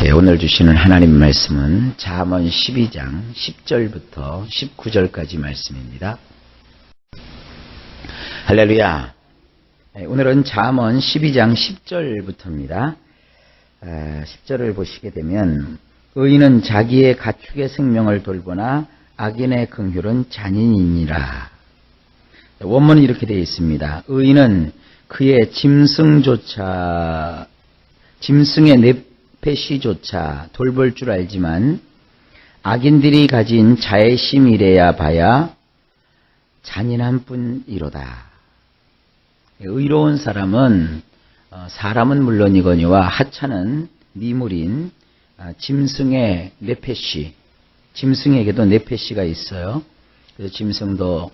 오늘 주시는 하나님 말씀은 잠언 12장 10절부터 19절까지 말씀입니다. 할렐루야. 오늘은 잠언 12장 10절부터입니다. 10절을 보시게 되면 의인은 자기의 가축의 생명을 돌보나 악인의 긍휼은 잔인이니라. 원문은 이렇게 되어 있습니다. 의인은 그의 짐승의 넷패시조차 돌볼 줄 알지만 악인들이 가진 자애심이래야 봐야 잔인한 뿐이로다. 의로운 사람은 물론이거니와 하찮은 미물인 짐승의 넷패시, 짐승에게도 넷패시가 있어요. 그래서 짐승도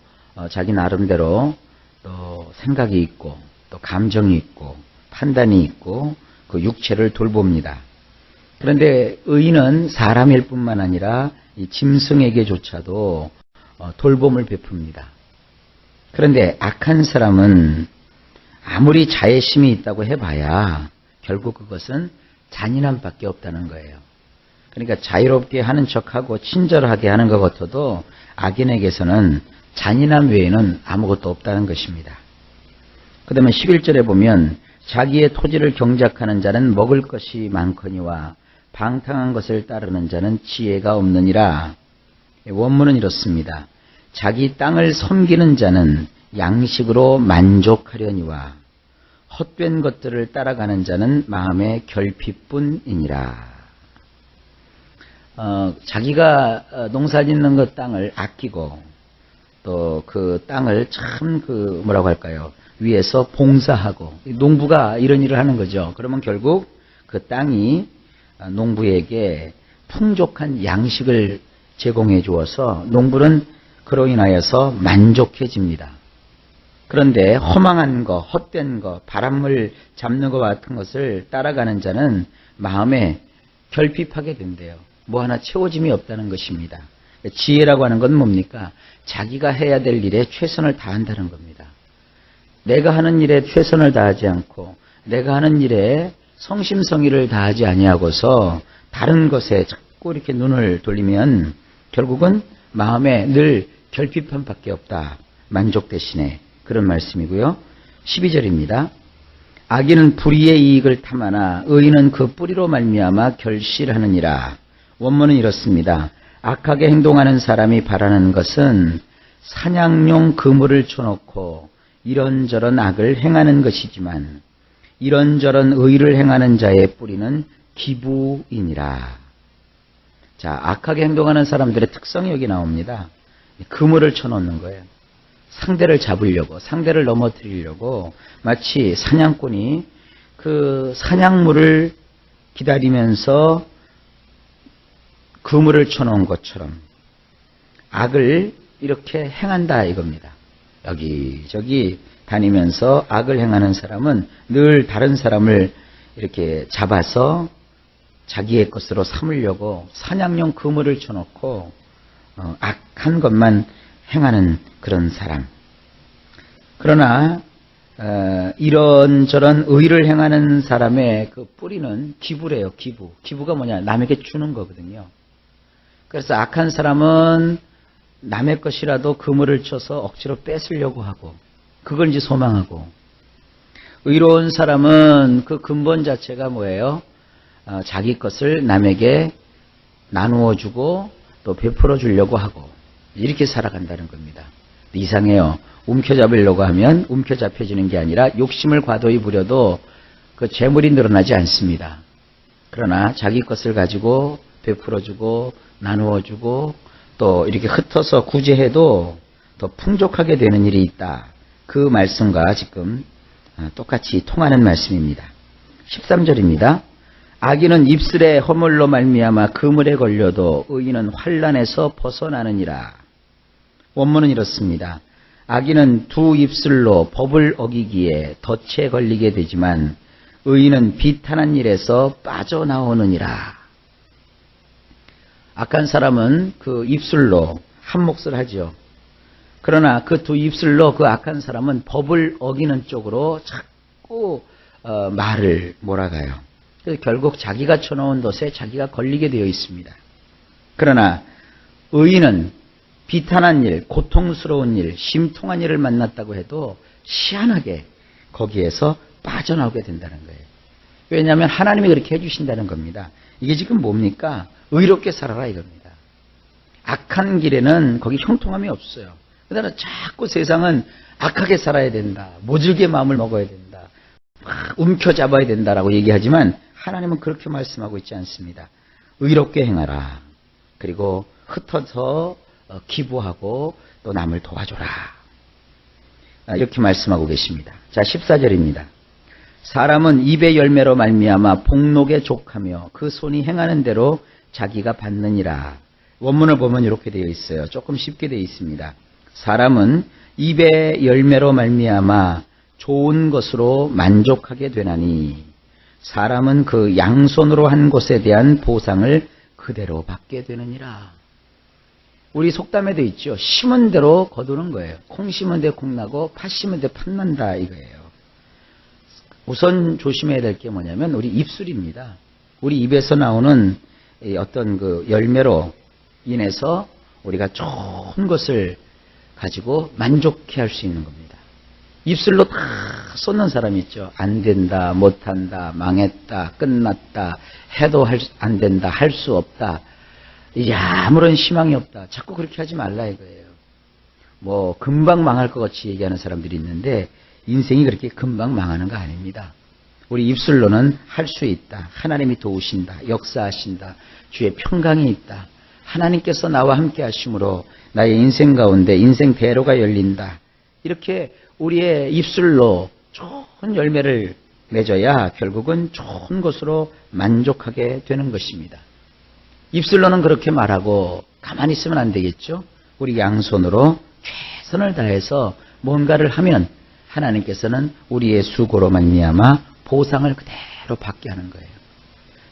자기 나름대로 또 생각이 있고 또 감정이 있고 판단이 있고 그 육체를 돌봅니다. 그런데 의인은 사람일 뿐만 아니라 이 짐승에게조차도 돌봄을 베풉니다. 그런데 악한 사람은 아무리 자애심이 있다고 해봐야 결국 그것은 잔인함밖에 없다는 거예요. 그러니까 자유롭게 하는 척하고 친절하게 하는 것 같아도 악인에게서는 잔인함 외에는 아무것도 없다는 것입니다. 그 다음에 11절에 보면 자기의 토지를 경작하는 자는 먹을 것이 많거니와 방탕한 것을 따르는 자는 지혜가 없느니라. 원문은 이렇습니다. 자기 땅을 섬기는 자는 양식으로 만족하려니와 헛된 것들을 따라가는 자는 마음의 결핍뿐이니라. 자기가 농사짓는 그 땅을 아끼고 또 그 땅을 참 위해서 봉사하고 농부가 이런 일을 하는 거죠. 그러면 결국 그 땅이 농부에게 풍족한 양식을 제공해 주어서 농부는 그로 인하여서 만족해집니다. 그런데 허망한 거, 헛된 거, 바람을 잡는 것 같은 것을 따라가는 자는 마음에 결핍하게 된대요. 뭐 하나 채워짐이 없다는 것입니다. 지혜라고 하는 건 뭡니까? 자기가 해야 될 일에 최선을 다한다는 겁니다. 내가 하는 일에 최선을 다하지 않고 내가 하는 일에 성심성의를 다하지 아니하고서 다른 것에 자꾸 이렇게 눈을 돌리면 결국은 마음에 늘 결핍함밖에 없다. 만족 대신에 그런 말씀이고요. 12절입니다. 악인은 불의의 이익을 탐하나 의인은 그 뿌리로 말미암아 결실하느니라. 원문은 이렇습니다. 악하게 행동하는 사람이 바라는 것은 사냥용 그물을 쳐놓고 이런저런 악을 행하는 것이지만 이런저런 의를 행하는 자의 뿌리는 기부이니라. 자, 악하게 행동하는 사람들의 특성이 여기 나옵니다. 그물을 쳐놓는 거예요. 상대를 잡으려고, 상대를 넘어뜨리려고 마치 사냥꾼이 그 사냥물을 기다리면서 그물을 쳐놓은 것처럼 악을 이렇게 행한다 이겁니다. 여기저기 다니면서 악을 행하는 사람은 늘 다른 사람을 이렇게 잡아서 자기의 것으로 삼으려고 사냥용 그물을 쳐놓고 악한 것만 행하는 그런 사람. 그러나 이런저런 의를 행하는 사람의 그 뿌리는 기부래요. 기부. 기부가 뭐냐? 남에게 주는 거거든요. 그래서 악한 사람은 남의 것이라도 그물을 쳐서 억지로 뺏으려고 하고 그걸 이제 소망하고, 의로운 사람은 그 근본 자체가 뭐예요? 자기 것을 남에게 나누어 주고 또 베풀어 주려고 하고 이렇게 살아간다는 겁니다. 이상해요. 움켜잡으려고 하면 움켜잡혀지는 게 아니라 욕심을 과도히 부려도 그 재물이 늘어나지 않습니다. 그러나 자기 것을 가지고 베풀어 주고 나누어 주고 또 이렇게 흩어서 구제해도 더 풍족하게 되는 일이 있다. 그 말씀과 지금 똑같이 통하는 말씀입니다. 13절입니다. 악인은 입술의 허물로 말미암아 그물에 걸려도 의인은 환난에서 벗어나느니라. 원문은 이렇습니다. 악인은 두 입술로 법을 어기기에 덫에 걸리게 되지만 의인은 비탄한 일에서 빠져나오느니라. 악한 사람은 그 입술로 한 몫을 하죠. 그러나 그 두 입술로 그 악한 사람은 법을 어기는 쪽으로 자꾸 말을 몰아가요. 그래서 결국 자기가 쳐놓은 덫에 자기가 걸리게 되어 있습니다. 그러나 의인은 비탄한 일, 고통스러운 일, 심통한 일을 만났다고 해도 희한하게 거기에서 빠져나오게 된다는 거예요. 왜냐하면 하나님이 그렇게 해주신다는 겁니다. 이게 지금 뭡니까? 의롭게 살아라 이겁니다. 악한 길에는 거기 형통함이 없어요. 그러나 자꾸 세상은 악하게 살아야 된다. 모질게 마음을 먹어야 된다. 움켜잡아야 된다라고 얘기하지만 하나님은 그렇게 말씀하고 있지 않습니다. 의롭게 행하라. 그리고 흩어서 기부하고 또 남을 도와줘라. 이렇게 말씀하고 계십니다. 자, 14절입니다. 사람은 입의 열매로 말미암아 복록에 족하며 그 손이 행하는 대로 자기가 받느니라. 원문을 보면 이렇게 되어 있어요. 조금 쉽게 되어 있습니다. 사람은 입의 열매로 말미암아 좋은 것으로 만족하게 되나니 사람은 그 양손으로 한 것에 대한 보상을 그대로 받게 되느니라. 우리 속담에도 있죠. 심은 대로 거두는 거예요. 콩 심은 데 콩 나고 팥 심은 데 팥 난다 이거예요. 우선 조심해야 될 게 뭐냐면 우리 입술입니다. 우리 입에서 나오는 어떤 그 열매로 인해서 우리가 좋은 것을 가지고 만족해 할 수 있는 겁니다. 입술로 다 쏟는 사람이 있죠. 안 된다, 못한다, 망했다, 끝났다, 해도 안 된다, 할 수 없다. 이제 아무런 희망이 없다. 자꾸 그렇게 하지 말라 이거예요. 뭐 금방 망할 것 같이 얘기하는 사람들이 있는데 인생이 그렇게 금방 망하는 거 아닙니다. 우리 입술로는 할 수 있다. 하나님이 도우신다. 역사하신다. 주의 평강이 있다. 하나님께서 나와 함께 하심으로 나의 인생 가운데 인생 대로가 열린다. 이렇게 우리의 입술로 좋은 열매를 맺어야 결국은 좋은 것으로 만족하게 되는 것입니다. 입술로는 그렇게 말하고 가만히 있으면 안 되겠죠. 우리 양손으로 최선을 다해서 뭔가를 하면 하나님께서는 우리의 수고로 말미암아 보상을 그대로 받게 하는 거예요.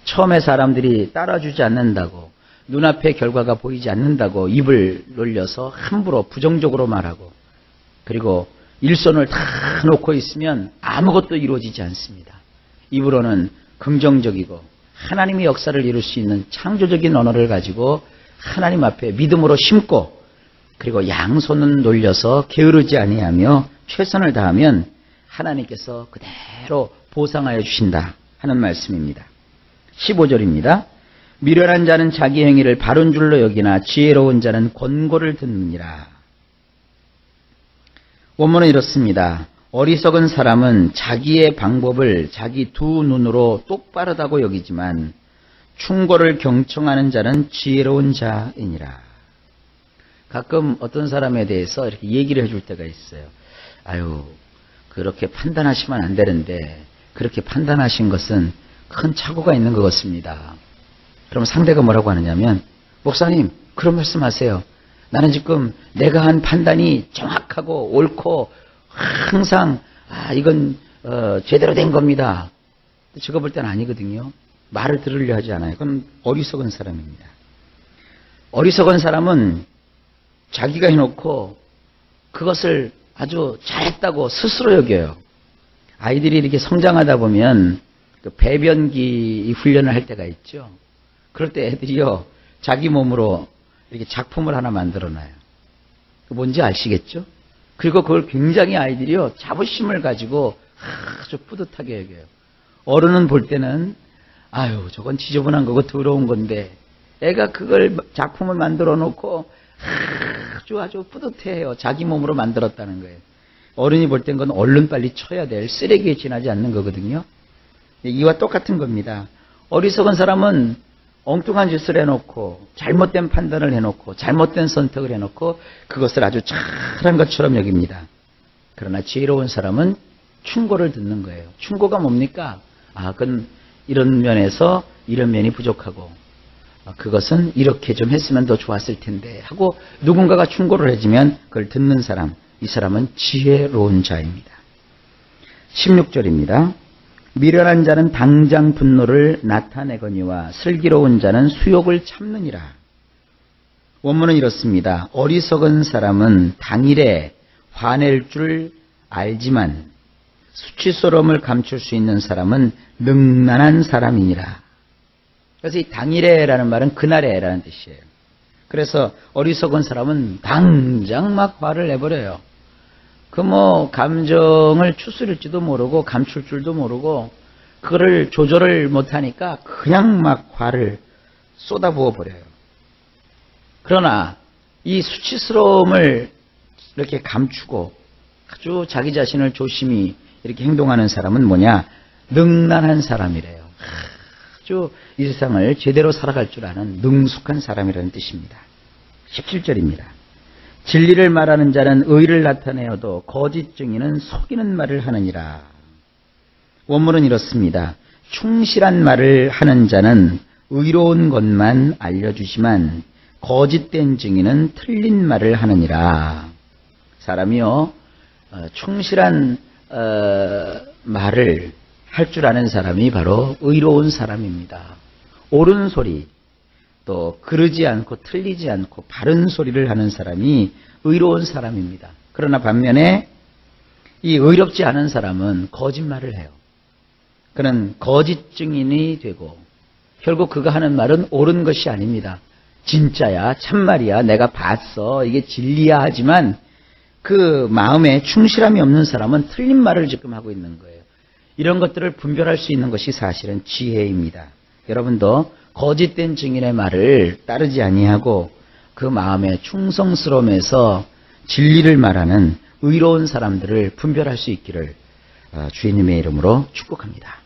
처음에 사람들이 따라주지 않는다고 눈앞에 결과가 보이지 않는다고 입을 놀려서 함부로 부정적으로 말하고 그리고 일손을 다 놓고 있으면 아무것도 이루어지지 않습니다. 입으로는 긍정적이고 하나님의 역사를 이룰 수 있는 창조적인 언어를 가지고 하나님 앞에 믿음으로 심고 그리고 양손은 놀려서 게으르지 아니하며 최선을 다하면 하나님께서 그대로 보상하여 주신다 하는 말씀입니다. 15절입니다. 미련한 자는 자기 행위를 바른 줄로 여기나 지혜로운 자는 권고를 듣느니라. 원문은 이렇습니다. 어리석은 사람은 자기의 방법을 자기 두 눈으로 똑바르다고 여기지만 충고를 경청하는 자는 지혜로운 자이니라. 가끔 어떤 사람에 대해서 이렇게 얘기를 해줄 때가 있어요. 아유, 그렇게 판단하시면 안 되는데 그렇게 판단하신 것은 큰 착오가 있는 것 같습니다. 그럼 상대가 뭐라고 하느냐면 목사님 그런 말씀하세요. 나는 지금 내가 한 판단이 정확하고 옳고 항상 이건 제대로 된 겁니다. 제가 볼 때는 아니거든요. 말을 들으려 하지 않아요. 그건 어리석은 사람입니다. 어리석은 사람은 자기가 해놓고 그것을 아주 잘했다고 스스로 여겨요. 아이들이 이렇게 성장하다 보면 그 배변기 훈련을 할 때가 있죠. 그럴 때 애들이요 자기 몸으로 이렇게 작품을 하나 만들어놔요. 뭔지 아시겠죠? 그리고 그걸 굉장히 아이들이요 자부심을 가지고 아주 뿌듯하게 여겨요. 어른은 볼 때는 아유 저건 지저분한 거고 더러운 건데 애가 그걸 작품을 만들어 놓고 아주 뿌듯해해요. 자기 몸으로 만들었다는 거예요. 어른이 볼 땐 건 얼른 빨리 쳐야 될 쓰레기에 지나지 않는 거거든요. 이와 똑같은 겁니다. 어리석은 사람은 엉뚱한 짓을 해놓고 잘못된 판단을 해놓고 잘못된 선택을 해놓고 그것을 아주 잘한 것처럼 여깁니다. 그러나 지혜로운 사람은 충고를 듣는 거예요. 충고가 뭡니까? 그건 이런 면에서 이런 면이 부족하고 그것은 이렇게 좀 했으면 더 좋았을 텐데 하고 누군가가 충고를 해주면 그걸 듣는 사람, 이 사람은 지혜로운 자입니다. 16절입니다. 미련한 자는 당장 분노를 나타내거니와 슬기로운 자는 수욕을 참느니라. 원문은 이렇습니다. 어리석은 사람은 당일에 화낼 줄 알지만 수치스러움을 감출 수 있는 사람은 능란한 사람이니라. 그래서 이 당일에라는 말은 그날에라는 뜻이에요. 그래서 어리석은 사람은 당장 막 화를 내버려요. 그 감정을 추스릴지도 모르고 감출 줄도 모르고 그거를 조절을 못하니까 그냥 막 화를 쏟아부어 버려요. 그러나 이 수치스러움을 이렇게 감추고 아주 자기 자신을 조심히 이렇게 행동하는 사람은 뭐냐? 능란한 사람이래요. 아주 이 세상을 제대로 살아갈 줄 아는 능숙한 사람이라는 뜻입니다. 17절입니다. 진리를 말하는 자는 의를 나타내어도 거짓 증인은 속이는 말을 하느니라. 원문은 이렇습니다. 충실한 말을 하는 자는 의로운 것만 알려주지만 거짓된 증인은 틀린 말을 하느니라. 사람이요, 충실한 말을 할 줄 아는 사람이 바로 의로운 사람입니다. 옳은 소리, 또 그르지 않고 틀리지 않고 바른 소리를 하는 사람이 의로운 사람입니다. 그러나 반면에 이 의롭지 않은 사람은 거짓말을 해요. 그는 거짓 증인이 되고 결국 그가 하는 말은 옳은 것이 아닙니다. 진짜야, 참말이야, 내가 봤어, 이게 진리야 하지만 그 마음에 충실함이 없는 사람은 틀린 말을 지금 하고 있는 거예요. 이런 것들을 분별할 수 있는 것이 사실은 지혜입니다. 여러분도 거짓된 증인의 말을 따르지 아니하고 그 마음의 충성스러움에서 진리를 말하는 의로운 사람들을 분별할 수 있기를 주님의 이름으로 축복합니다.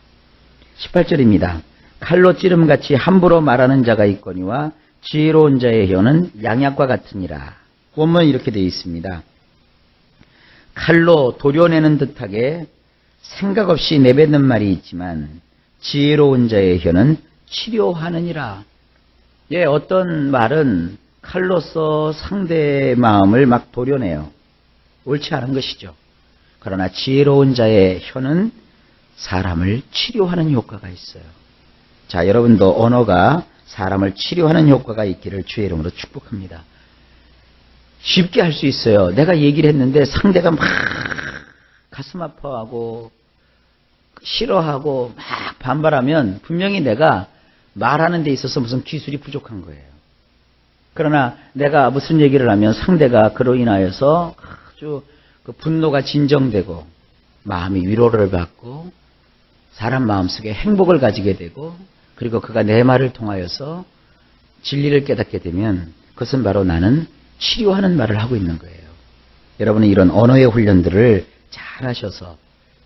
18절입니다. 칼로 찌름같이 함부로 말하는 자가 있거니와 지혜로운 자의 혀는 양약과 같으니라. 원문은 이렇게 되어 있습니다. 칼로 도려내는 듯하게 생각 없이 내뱉는 말이 있지만 지혜로운 자의 혀는 치료하느니라. 예, 어떤 말은 칼로서 상대의 마음을 막 도려내요. 옳지 않은 것이죠. 그러나 지혜로운 자의 혀는 사람을 치료하는 효과가 있어요. 자, 여러분도 언어가 사람을 치료하는 효과가 있기를 주의 이름으로 축복합니다. 쉽게 할 수 있어요. 내가 얘기를 했는데 상대가 막 가슴 아파하고 싫어하고 막 반발하면 분명히 내가 말하는 데 있어서 무슨 기술이 부족한 거예요. 그러나 내가 무슨 얘기를 하면 상대가 그로 인하여서 아주 그 분노가 진정되고 마음이 위로를 받고 사람 마음속에 행복을 가지게 되고 그리고 그가 내 말을 통하여서 진리를 깨닫게 되면 그것은 바로 나는 치료하는 말을 하고 있는 거예요. 여러분은 이런 언어의 훈련들을 잘 하셔서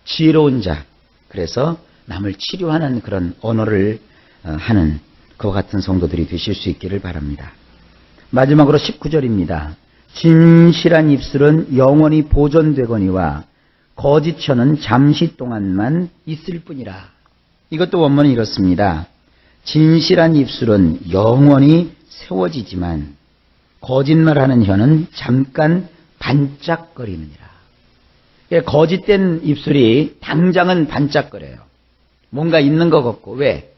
지혜로운 자, 그래서 남을 치료하는 그런 언어를 하는 그와 같은 성도들이 되실 수 있기를 바랍니다. 마지막으로 19절입니다. 진실한 입술은 영원히 보존되거니와 거짓 혀는 잠시 동안만 있을 뿐이라. 이것도 원문은 이렇습니다. 진실한 입술은 영원히 세워지지만 거짓말하는 혀는 잠깐 반짝거리느니라. 거짓된 입술이 당장은 반짝거려요. 뭔가 있는 것 같고. 왜?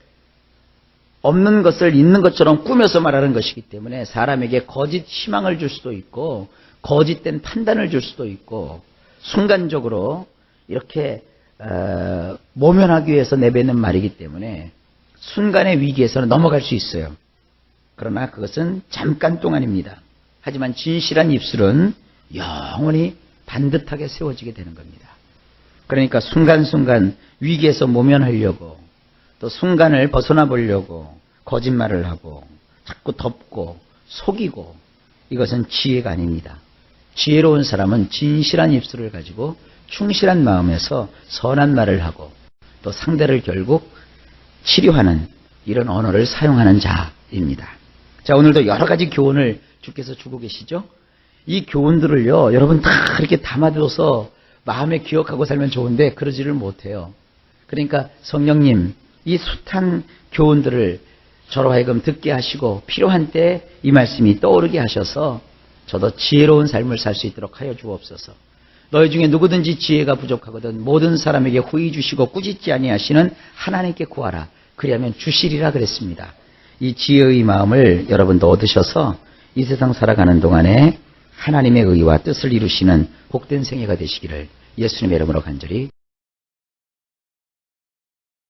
없는 것을 있는 것처럼 꾸며서 말하는 것이기 때문에 사람에게 거짓 희망을 줄 수도 있고 거짓된 판단을 줄 수도 있고 순간적으로 이렇게 모면하기 위해서 내뱉는 말이기 때문에 순간의 위기에서는 넘어갈 수 있어요. 그러나 그것은 잠깐 동안입니다. 하지만 진실한 입술은 영원히 반듯하게 세워지게 되는 겁니다. 그러니까 순간순간 위기에서 모면하려고 또 순간을 벗어나 보려고 거짓말을 하고 자꾸 덮고 속이고 이것은 지혜가 아닙니다. 지혜로운 사람은 진실한 입술을 가지고 충실한 마음에서 선한 말을 하고 또 상대를 결국 치료하는 이런 언어를 사용하는 자입니다. 자, 오늘도 여러 가지 교훈을 주께서 주고 계시죠? 이 교훈들을요, 여러분 다 이렇게 담아둬서 마음에 기억하고 살면 좋은데 그러지를 못해요. 그러니까 성령님, 이 숱한 교훈들을 저로 하여금 듣게 하시고 필요한 때 이 말씀이 떠오르게 하셔서 저도 지혜로운 삶을 살 수 있도록 하여 주옵소서. 너희 중에 누구든지 지혜가 부족하거든 모든 사람에게 후히 주시고 꾸짖지 아니하시는 하나님께 구하라. 그리하면 주시리라 그랬습니다. 이 지혜의 마음을 여러분도 얻으셔서 이 세상 살아가는 동안에 하나님의 의와 뜻을 이루시는 복된 생애가 되시기를 예수님의 이름으로 간절히